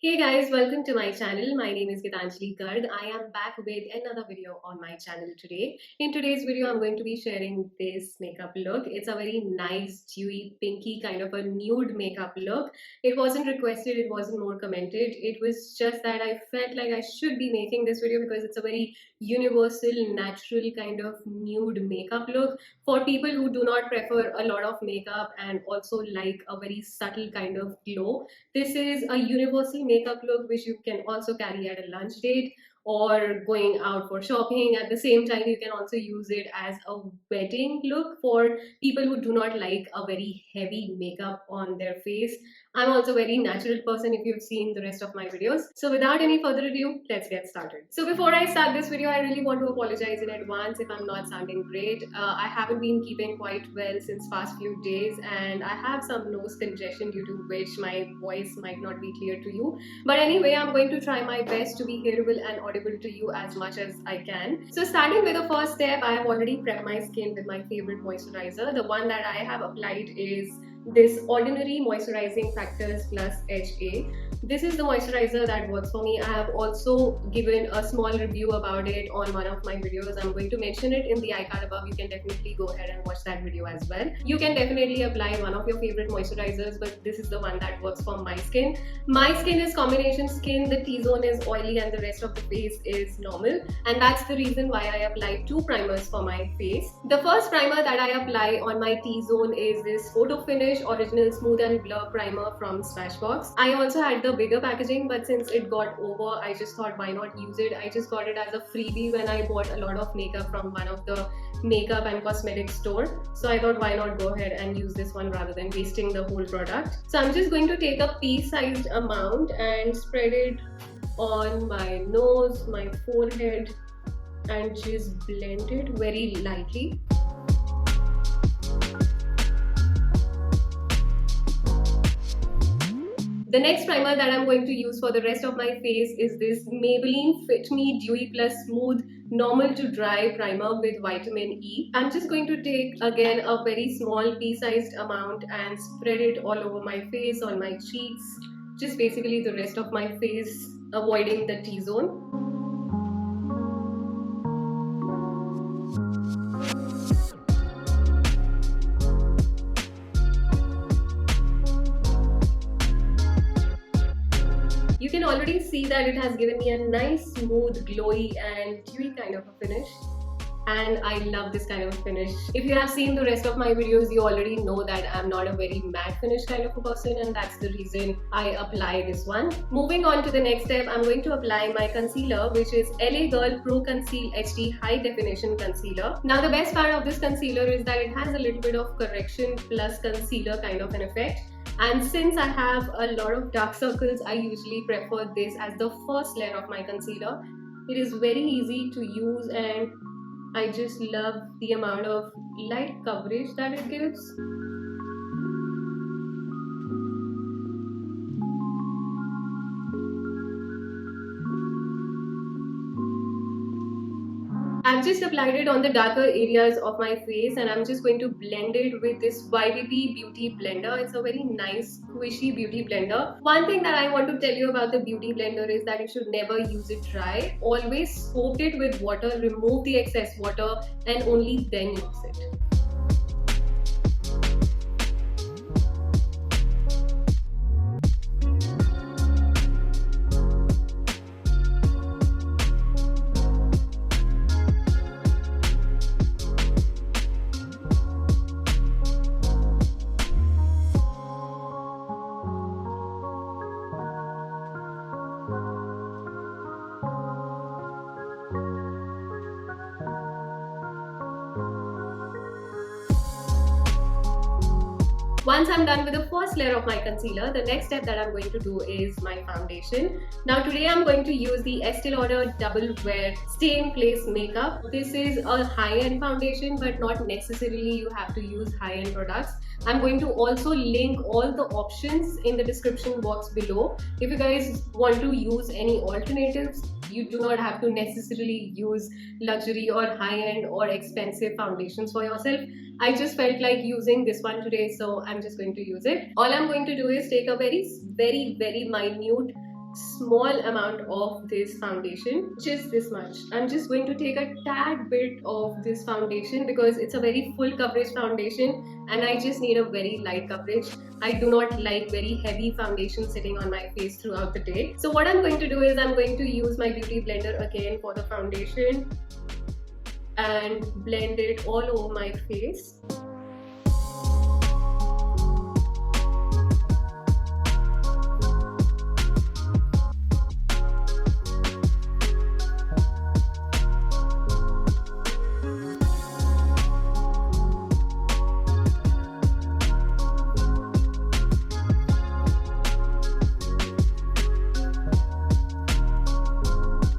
Hey guys, welcome to my channel. My name is Gitanjali Garg. I am back with another video on my channel today. In today's video, I'm going to be sharing this makeup look. It's a very nice, dewy, pinky kind of a nude makeup look. It wasn't requested, it wasn't more commented. It was just that I felt like I should be making this video because it's a very universal, natural kind of nude makeup look for people who do not prefer a lot of makeup and also like a very subtle kind of glow. This is a universal makeup look which you can also carry at a lunch date or going out for shopping. At the same time, you can also use it as a wedding look for people who do not like a very heavy makeup on their face. I'm also a very natural person if you've seen the rest of my videos. So without any further ado, let's get started. So before I start this video, I really want to apologize in advance if I'm not sounding great. I haven't been keeping quite well since past few days and I have some nose congestion due to which my voice might not be clear to you. But anyway, I'm going to try my best to be hearable and audible to you as much as I can. So starting with the first step, I have already prepped my skin with my favorite moisturizer. The one that I have applied is this Ordinary Moisturizing Factors Plus HA. This is the moisturizer that works for me. I have also given a small review about it on one of my videos. I'm going to mention it in the icon above. You can definitely go ahead and watch that video as well. You can definitely apply one of your favorite moisturizers, but this is the one that works for my skin. My skin is combination skin. The T-zone is oily and the rest of the face is normal, and that's the reason why I applied two primers for my face. The first primer that I apply on my T-zone is this Photo Finish Original Smooth and Blur Primer from Smashbox. I also had the bigger packaging, but since it got over, I just thought why not use it. I just got it as a freebie when I bought a lot of makeup from one of the makeup and cosmetic store. So I thought why not go ahead and use this one rather than wasting the whole product. So I'm just going to take a pea-sized amount and spread it on my nose, my forehead, and just blend it very lightly. The next primer that I'm going to use for the rest of my face is this Maybelline Fit Me Dewy Plus Smooth Normal to Dry Primer with Vitamin E. I'm just going to take again a very small pea-sized amount and spread it all over my face, on my cheeks, just basically the rest of my face, avoiding the T-zone. You can already see that it has given me a nice, smooth, glowy and dewy kind of a finish. And I love this kind of finish. If you have seen the rest of my videos, you already know that I'm not a very matte finish kind of a person, and that's the reason I apply this one. Moving on to the next step, I'm going to apply my concealer, which is LA Girl Pro Conceal HD High Definition Concealer. Now the best part of this concealer is that it has a little bit of correction plus concealer kind of an effect. And since I have a lot of dark circles, I usually prefer this as the first layer of my concealer. It is very easy to use and I just love the amount of light coverage that it gives. I've just applied it on the darker areas of my face and I'm just going to blend it with this YBP Beauty Blender. It's a very nice squishy beauty blender. One thing that I want to tell you about the beauty blender is that you should never use it dry. Always soak it with water, remove the excess water and only then use it. Once I'm done with the first layer of my concealer, the next step that I'm going to do is my foundation. Now today I'm going to use the Estee Lauder Double Wear Stay in Place Makeup. This is a high-end foundation, but not necessarily you have to use high-end products. I'm going to also link all the options in the description box below. If you guys want to use any alternatives, you do not have to necessarily use luxury or high-end or expensive foundations for yourself. I just felt like using this one today, so I'm just going to use it. All I'm going to do is take a very minute small amount of this foundation, just this much. I'm just going to take a tad bit of this foundation because it's a very full coverage foundation and I just need a very light coverage. I do not like very heavy foundation sitting on my face throughout the day. So what I'm going to do is I'm going to use my beauty blender again for the foundation and blend it all over my face.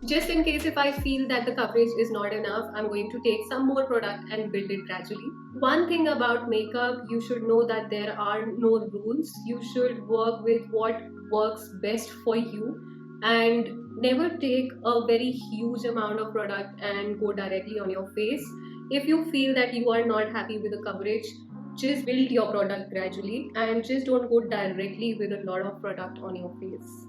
Just in case if I feel that the coverage is not enough, I'm going to take some more product and build it gradually. One thing about makeup, you should know that there are no rules. You should work with what works best for you and never take a very huge amount of product and go directly on your face. If you feel that you are not happy with the coverage, just build your product gradually and just don't go directly with a lot of product on your face.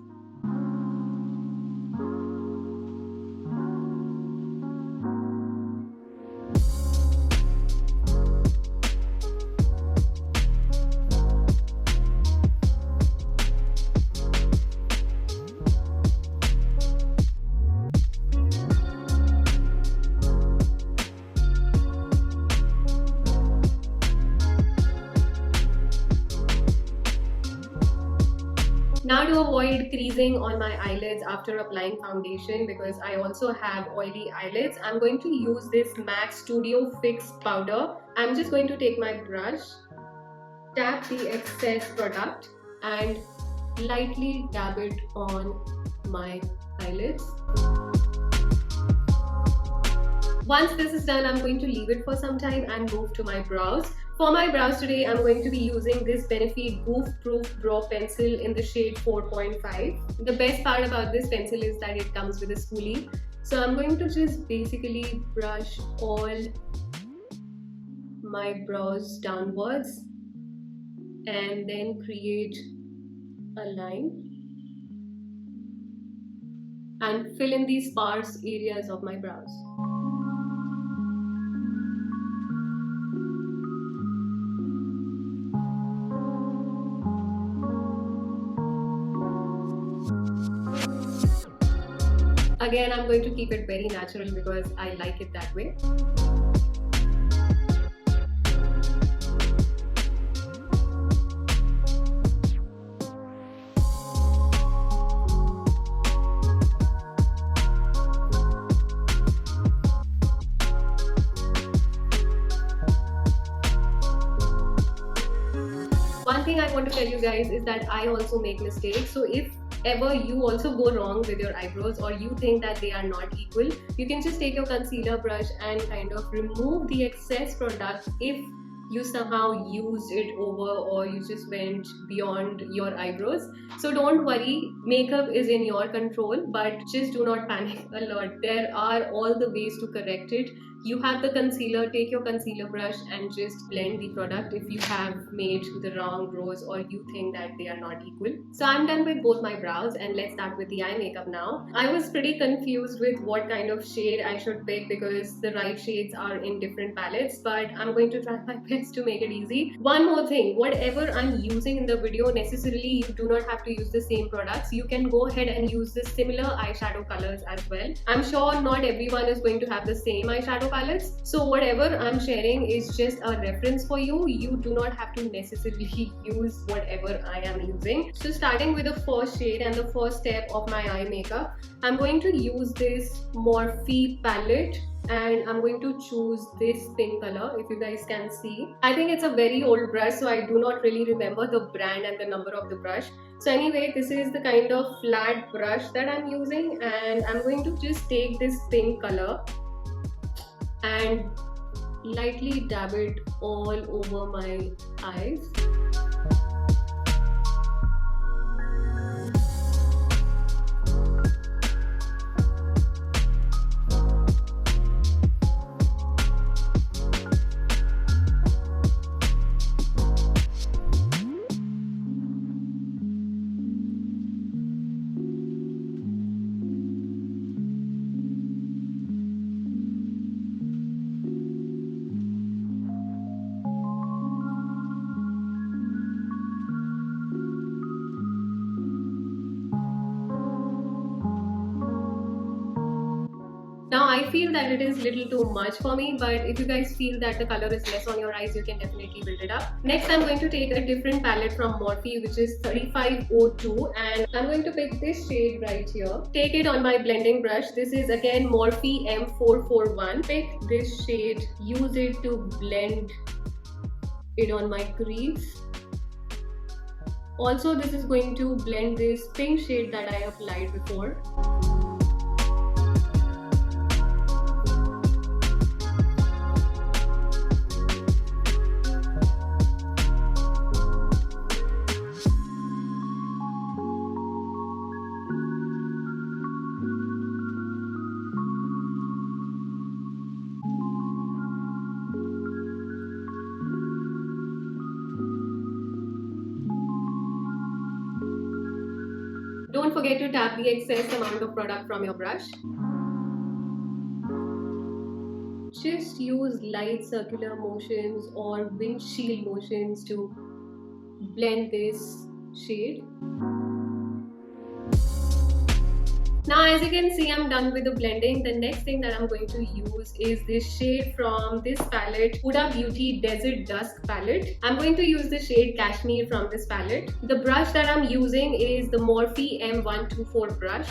Now to avoid creasing on my eyelids after applying foundation, because I also have oily eyelids, I'm going to use this MAC Studio Fix powder. I'm just going to take my brush, tap the excess product and lightly dab it on my eyelids. Once this is done, I'm going to leave it for some time and move to my brows. For my brows today, I'm going to be using this Benefit Goof Proof Brow Pencil in the shade 4.5. The best part about this pencil is that it comes with a spoolie. So I'm going to just basically brush all my brows downwards and then create a line and fill in these sparse areas of my brows. Again, I'm going to keep it very natural because I like it that way. One thing I want to tell you guys is that I also make mistakes. So if ever you also go wrong with your eyebrows or you think that they are not equal, you can just take your concealer brush and kind of remove the excess product if you somehow used it over or you just went beyond your eyebrows. So don't worry, makeup is in your control, but just do not panic a lot. There are all the ways to correct it. You have the concealer, take your concealer brush and just blend the product if you have made the wrong brows or you think that they are not equal. So I'm done with both my brows and let's start with the eye makeup now. I was pretty confused with what kind of shade I should pick because the right shades are in different palettes, but I'm going to try my best to make it easy. One more thing, whatever I'm using in the video, necessarily you do not have to use the same products. You can go ahead and use the similar eyeshadow colors as well. I'm sure not everyone is going to have the same eyeshadow palettes, so whatever I'm sharing is just a reference for you. You do not have to necessarily use whatever I am using. So starting with the first shade and the first step of my eye makeup, I'm going to use this MORPHE palette and I'm going to choose this pink color. If you guys can see, I think it's a very old brush, so I do not really remember the brand and the number of the brush. So anyway, this is the kind of flat brush that I'm using and I'm going to just take this pink color and lightly dab it all over my eyes. Now I feel that it is little too much for me, but if you guys feel that the color is less on your eyes, you can definitely build it up. Next, I'm going to take a different palette from Morphe, which is 3502, and I'm going to pick this shade right here. Take it on my blending brush. This is again Morphe M441. Pick this shade, use it to blend it on my crease. Also, this is going to blend this pink shade that I applied before. Don't forget to tap the excess amount of product from your brush. Just use light circular motions or windshield motions to blend this shade. Now, as you can see, I'm done with the blending. The next thing that I'm going to use is this shade from this palette, Huda Beauty Desert Dusk palette. I'm going to use the shade Cashmere from this palette. The brush that I'm using is the Morphe M124 brush.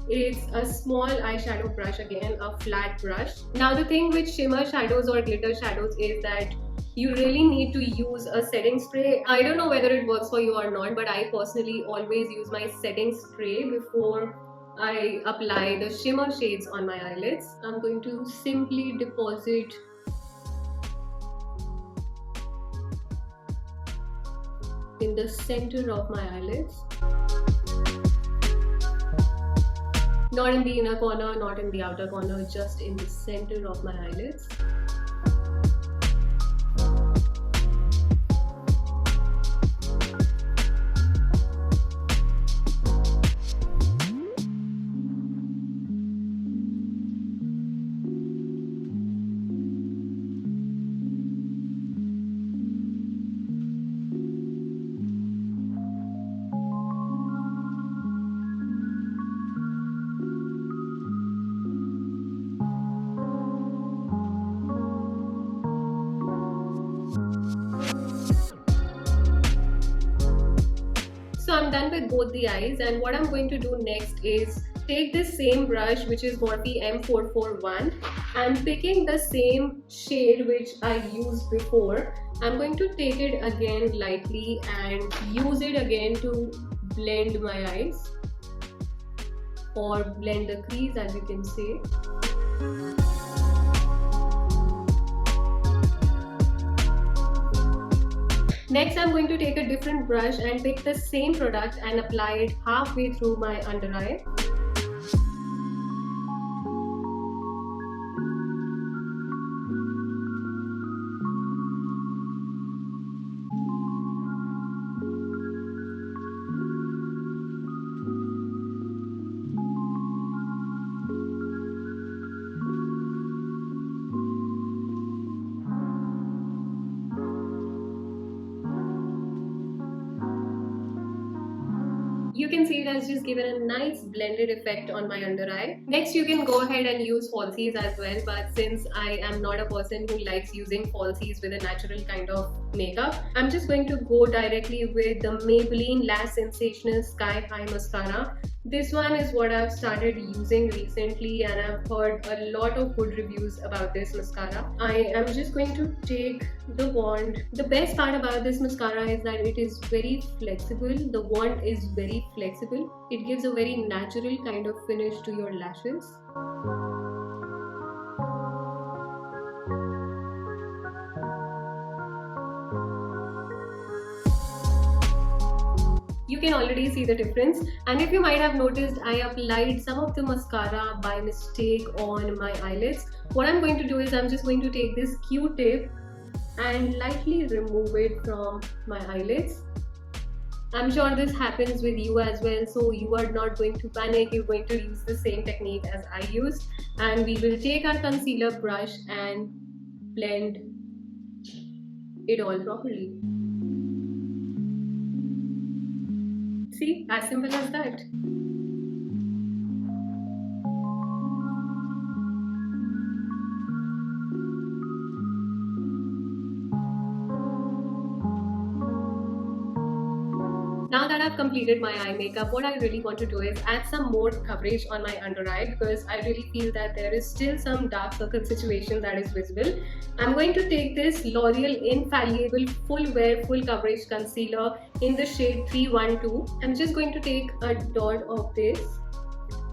It's a small eyeshadow brush, again a flat brush. Now the thing with shimmer shadows or glitter shadows is that you really need to use a setting spray. I don't know whether it works for you or not, but I personally always use my setting spray before I apply the shimmer shades on my eyelids. I'm going to simply deposit in the center of my eyelids. Not in the inner corner, not in the outer corner, just in the center of my eyelids. So I'm done with both the eyes, and what I'm going to do next is take this same brush, which is Morphe M441, and picking the same shade which I used before, I'm going to take it again lightly and use it again to blend my eyes or blend the crease, as you can see. Next, I'm going to take a different brush and pick the same product and apply it halfway through my under eye. You can see it has just given a nice blended effect on my under eye. Next, you can go ahead and use falsies as well, but since I am not a person who likes using falsies with a natural kind of makeup, I'm just going to go directly with the Maybelline Lash Sensational Sky High Mascara. This one is what I've started using recently, and I've heard a lot of good reviews about this mascara. I am just going to take the wand. The best part about this mascara is that it is very flexible. The wand is very flexible. It gives a very natural kind of finish to your lashes. You can already see the difference, and if you might have noticed, I applied some of the mascara by mistake on my eyelids. What I'm going to do is I'm just going to take this Q-tip and lightly remove it from my eyelids. I'm sure this happens with you as well, so you are not going to panic. You're going to use the same technique as I used, and we will take our concealer brush and blend it all properly. See, as simple as that. have completed my eye makeup, what I really want to do is add some more coverage on my under eye, because I really feel that there is still some dark circle situation that is visible. I'm going to take this L'Oreal Infallible Full Wear Full Coverage Concealer in the shade 312. I'm just going to take a dot of this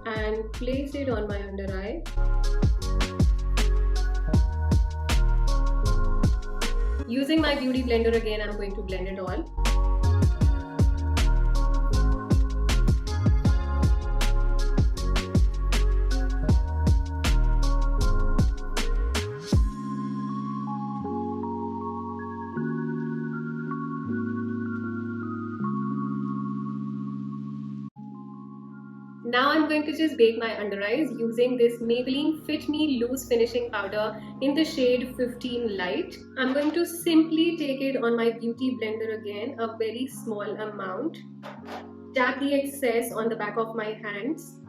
and place it on my under eye. Using my beauty blender again, I'm going to blend it all. Now I'm going to just bake my under eyes using this Maybelline Fit Me Loose Finishing Powder in the shade 15 Light. I'm going to simply take it on my beauty blender again, a very small amount. Dab the excess on the back of my hands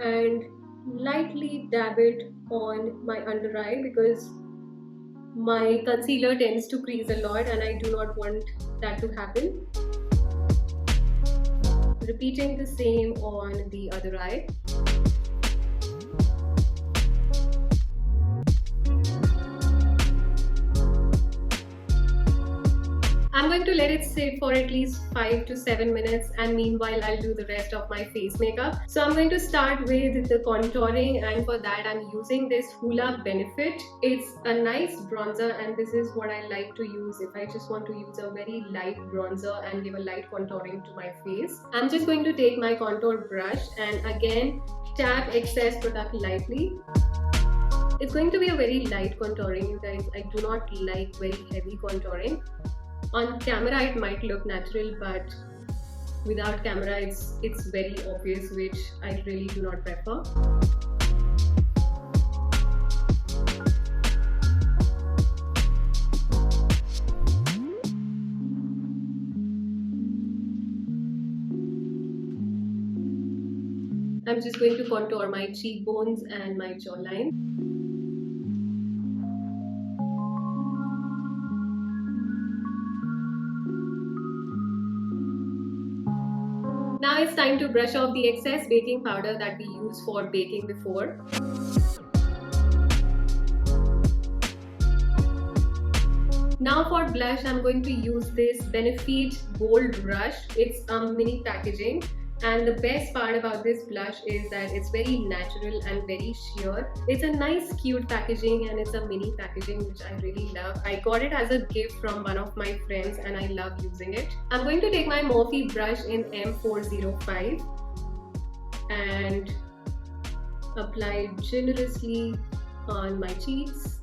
and lightly dab it on my under eye, because my concealer tends to crease a lot and I do not want that to happen. Repeating the same on the other eye. I'm going to let it sit for at least 5 to 7 minutes, and meanwhile I'll do the rest of my face makeup. So I'm going to start with the contouring, and for that I'm using this Huda Benefit. It's a nice bronzer, and this is what I like to use if I just want to use a very light bronzer and give a light contouring to my face. I'm just going to take my contour brush and again tap excess product lightly. It's going to be a very light contouring, you guys. I do not like very heavy contouring. On camera it might look natural, but without camera it's very obvious, which I really do not prefer. I'm just going to contour my cheekbones and my jawline. Now it's time to brush off the excess baking powder that we used for baking before. Now for blush, I'm going to use this Benefit Bold Brush. It's a mini packaging, and the best part about this blush is that it's very natural and very sheer. It's a nice cute packaging and it's a mini packaging, which I really love. I got it as a gift from one of my friends and I love using it. I'm going to take my Morphe brush in M405 and apply it generously on my cheeks.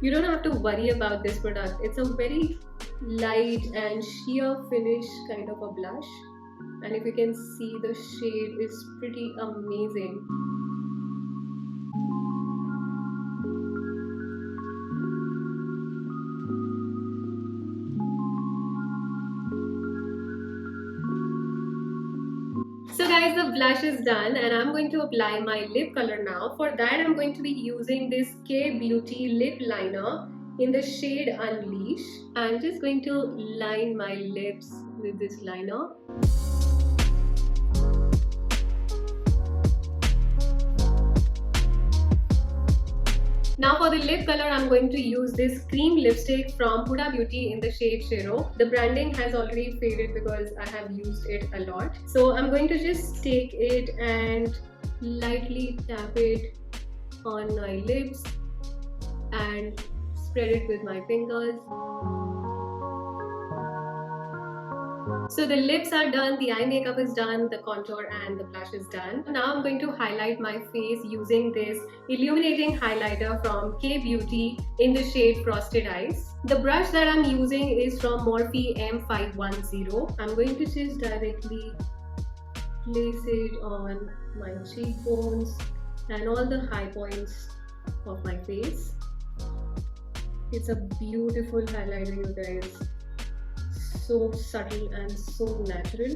You don't have to worry about this product. It's a very light and sheer finish kind of a blush. And if you can see, the shade is pretty amazing. So guys, the blush is done and I'm going to apply my lip color now. For that, I'm going to be using this K Beauty lip liner in the shade Unleash. I'm just going to line my lips with this liner. Now for the lip color, I'm going to use this cream lipstick from Huda Beauty in the shade Shiro. The branding has already faded because I have used it a lot. So I'm going to just take it and lightly tap it on my lips and spread it with my fingers. So the lips are done, the eye makeup is done, the contour and the blush is done. Now I'm going to highlight my face using this illuminating highlighter from K Beauty in the shade Frosted Eyes. The brush that I'm using is from Morphe M510. I'm going to just directly place it on my cheekbones and all the high points of my face. It's a beautiful highlighter, you guys. So subtle and so natural.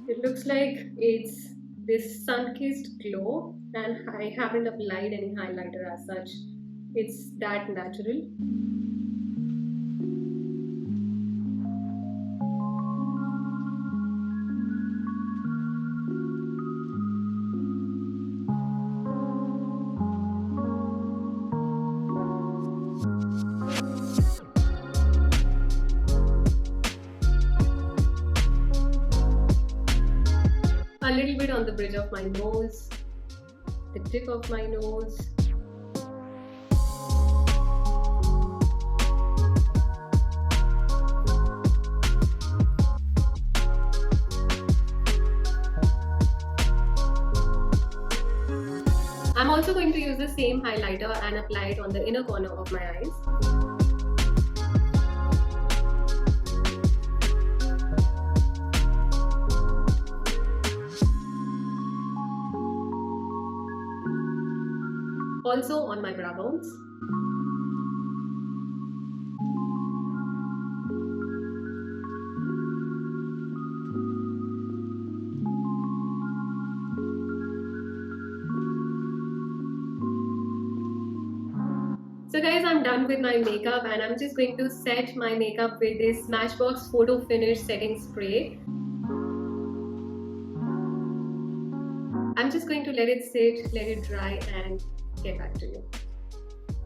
It looks like it's this sun-kissed glow, and I haven't applied any highlighter as such. It's that natural. on the bridge of my nose, the tip of my nose. I'm also going to use the same highlighter and apply it on the inner corner of my eyes. Also on my brow bones. So guys, I'm done with my makeup and I'm just going to set my makeup with this Smashbox Photo Finish Setting Spray. I'm just going to let it sit, let it dry and get back to you.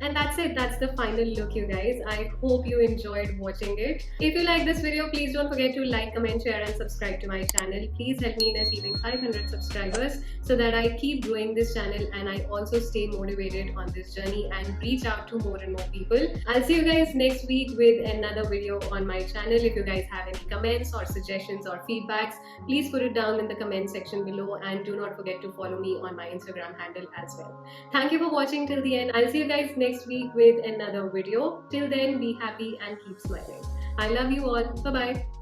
And that's it, that's the final look, you guys. I hope you enjoyed watching it. If you like this video, please don't forget to like, comment, share and subscribe to my channel. Please help me in achieving 500 subscribers so that I keep growing this channel and I also stay motivated on this journey and reach out to more and more people. I'll see you guys next week with another video on my channel. If you guys have any comments or suggestions or feedbacks, please put it down in the comment section below and do not forget to follow me on my Instagram handle as well. Thank you for watching till the end. I'll see you guys next week with another video. Till then, be happy and keep smiling. I love you all. Bye bye.